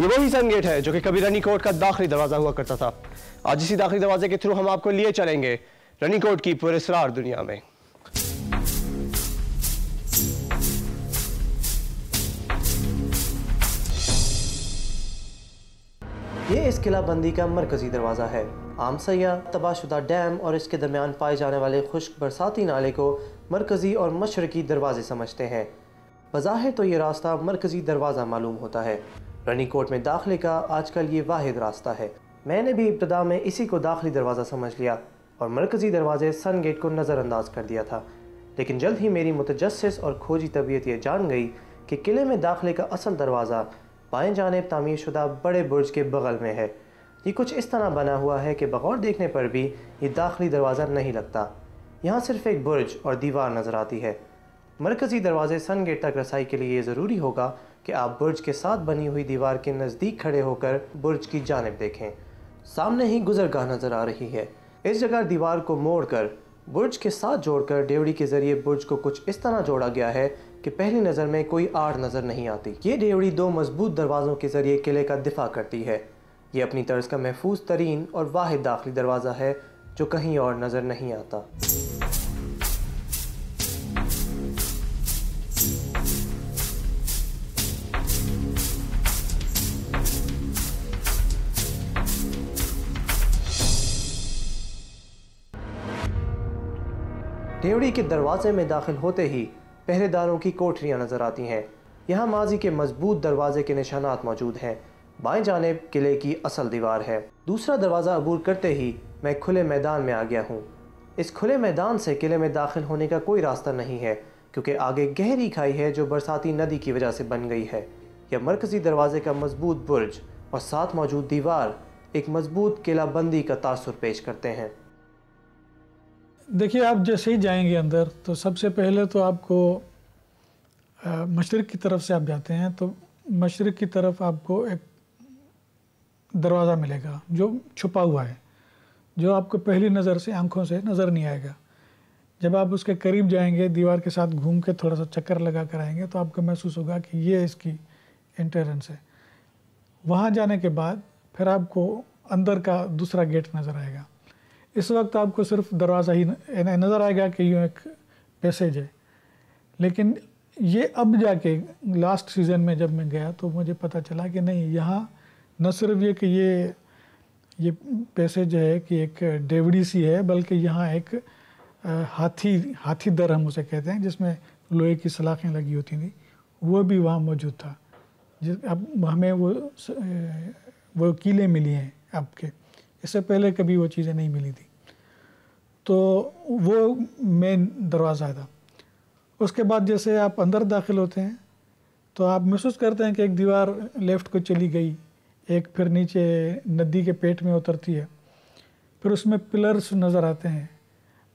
ये वही सन गेट है जो कि कभी रनीकोट का दाखिली दरवाज़ा हुआ करता था। आज इसी दाखिली दरवाजे के थ्रू हम आपको लिए चलेंगे रनीकोट की पुरस्रार दुनिया में। ये इस किलाबंदी का मरकजी दरवाज़ा है। आम सयाह तबाहशुदा डैम और इसके दरमियान पाए जाने वाले खुश्क बरसाती नाले को मरकजी और मशरकी दरवाजे समझते हैं। बज़ाहिर तो ये रास्ता मरकजी दरवाज़ा मालूम होता है। रनीकोट में दाखिले का आजकल ये वाहिद रास्ता है। मैंने भी इब्तदा में इसी को दाखिली दरवाज़ा समझ लिया और मरकजी दरवाजे सन गेट को नज़रअंदाज कर दिया था। लेकिन जल्द ही मेरी मुतजस्सिस और खोजी तबीयत ये जान गई कि किले में दाखिले का असल दरवाज़ा बाएं जानिब तामीर शुदा बड़े बुर्ज के बगल में है। ये कुछ इस तरह बना हुआ है कि बगौर देखने पर भी ये दाखिली दरवाज़ा नहीं लगता। यहाँ सिर्फ एक बुर्ज और दीवार नज़र आती है। मरकज़ी दरवाजे सन गेट तक रसाई के लिए ये ज़रूरी होगा कि आप बुर्ज के साथ बनी हुई दीवार के नज़दीक खड़े होकर बुर्ज की जानिब देखें। सामने ही गुज़रगाह नज़र आ रही है। इस जगह दीवार को मोड़कर बुर्ज के साथ जोड़कर डेवड़ी के ज़रिए बुर्ज को कुछ इस तरह जोड़ा गया है कि पहली नज़र में कोई आड़ नज़र नहीं आती। ये डेवड़ी दो मजबूत दरवाज़ों के ज़रिए किले का दिफा करती है। ये अपनी तर्ज का महफूज तरीन और वाहिद दाखिली दरवाज़ा है जो कहीं और नज़र नहीं आता। डेवड़ी के दरवाजे में दाखिल होते ही पहरेदारों की कोठरियाँ नज़र आती हैं। यहाँ माजी के मजबूत दरवाजे के निशानात मौजूद हैं। बाएं जानिब किले की असल दीवार है। दूसरा दरवाज़ा अबूर करते ही मैं खुले मैदान में आ गया हूँ। इस खुले मैदान से किले में दाखिल होने का कोई रास्ता नहीं है क्योंकि आगे गहरी खाई है जो बरसाती नदी की वजह से बन गई है। यह मरकज़ी दरवाजे का मजबूत बुर्ज और साथ मौजूद दीवार एक मजबूत किलाबंदी का तासुर पेश करते हैं। देखिए, आप जैसे ही जाएंगे अंदर तो सबसे पहले तो आपको मशरिक़ की तरफ से आप जाते हैं तो मशरिक़ की तरफ आपको एक दरवाज़ा मिलेगा जो छुपा हुआ है, जो आपको पहली नज़र से आंखों से नज़र नहीं आएगा। जब आप उसके करीब जाएंगे, दीवार के साथ घूम के थोड़ा सा चक्कर लगा कर आएंगे तो आपको महसूस होगा कि ये इसकी एंट्रेंस है। वहाँ जाने के बाद फिर आपको अंदर का दूसरा गेट नज़र आएगा। इस वक्त आपको सिर्फ दरवाज़ा ही नज़र आएगा कि यूँ एक पैसेज है। लेकिन ये अब जाके लास्ट सीज़न में जब मैं गया तो मुझे पता चला कि नहीं, यहाँ न सिर्फ ये कि ये पैसेज है कि एक डेवड़ी सी है, बल्कि यहाँ एक हाथी दर हम उसे कहते हैं, जिसमें लोहे की सलाखें लगी होती थी, वो भी वहाँ मौजूद था। अब हमें वो कीलें मिली हैं आपके, इससे पहले कभी वो चीज़ें नहीं मिली थी। तो वो मेन दरवाज़ा था। उसके बाद जैसे आप अंदर दाखिल होते हैं तो आप महसूस करते हैं कि एक दीवार लेफ़्ट को चली गई, एक फिर नीचे नदी के पेट में उतरती है, फिर उसमें पिलर्स नज़र आते हैं।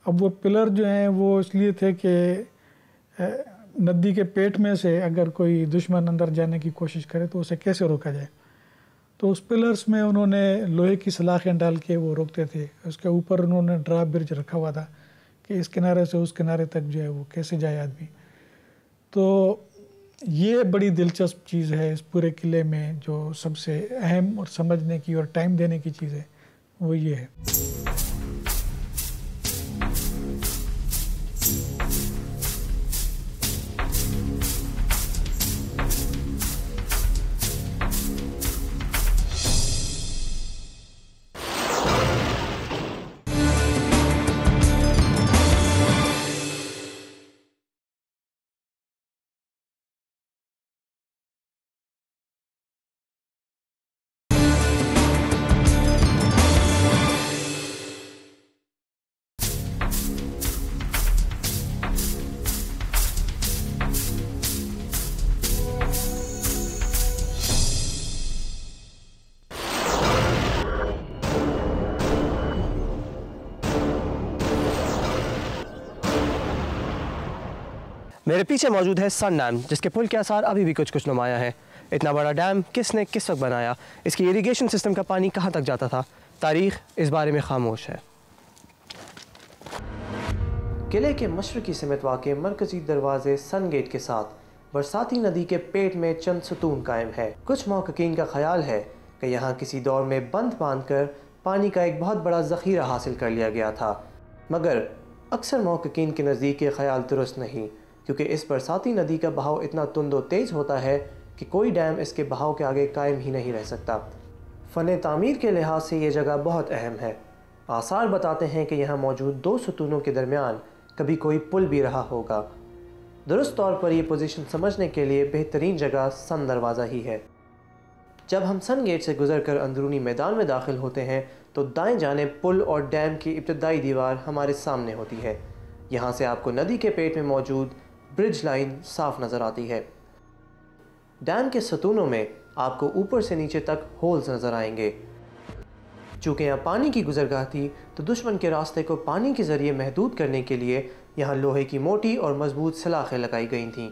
अब वो पिलर जो हैं वो इसलिए थे कि नदी के पेट में से अगर कोई दुश्मन अंदर जाने की कोशिश करे तो उसे कैसे रोका जाए। तो उस पिलर्स में उन्होंने लोहे की सलाखें डाल के वो रोकते थे। उसके ऊपर उन्होंने ड्रा ब्रिज रखा हुआ था कि इस किनारे से उस किनारे तक जो है वो कैसे जाए आदमी। तो ये बड़ी दिलचस्प चीज़ है इस पूरे किले में। जो सबसे अहम और समझने की और टाइम देने की चीज़ है वो ये है। मेरे पीछे मौजूद है सन डैम, जिसके पुल के आसार अभी भी कुछ नुमाया है। इतना बड़ा डैम किसने किस वक्त बनाया, इसकी इरिगेशन सिस्टम का पानी कहाँ तक जाता था, तारीख इस बारे में खामोश है। किले के मशरकी समेत वाक़े मरकज़ी दरवाज़े सन गेट के साथ बरसाती नदी के पेट में चंद सतून कायम है। कुछ महक़क़ीन का ख्याल है कि यहाँ किसी दौर में बंद बांधकर पानी का एक बहुत बड़ा ज़ख़ीरा हासिल कर लिया गया था, मगर अक्सर महक़क़ीन के नज़दीक ये ख्याल दुरुस्त नहीं, क्योंकि इस बरसाती नदी का बहाव इतना तुंद व तेज़ होता है कि कोई डैम इसके बहाव के आगे कायम ही नहीं रह सकता। फ़न तामीर के लिहाज से ये जगह बहुत अहम है। आसार बताते हैं कि यहाँ मौजूद 2 सतूनों के दरमियान कभी कोई पुल भी रहा होगा। दुरुस्त तौर पर यह पोजीशन समझने के लिए बेहतरीन जगह सन दरवाज़ा ही है। जब हम सन गेट से गुजरकर अंदरूनी मैदान में दाखिल होते हैं तो दाएं जानिब पुल और डैम की इब्तदाई दीवार हमारे सामने होती है। यहाँ से आपको नदी के पेट में मौजूद ब्रिज लाइन साफ नज़र आती है। डैम के सतूनों में आपको ऊपर से नीचे तक होल्स नज़र आएंगे। चूँकि यहाँ पानी की गुजरगाह थी तो दुश्मन के रास्ते को पानी के ज़रिए महदूद करने के लिए यहाँ लोहे की मोटी और मजबूत सलाखें लगाई गई थीं।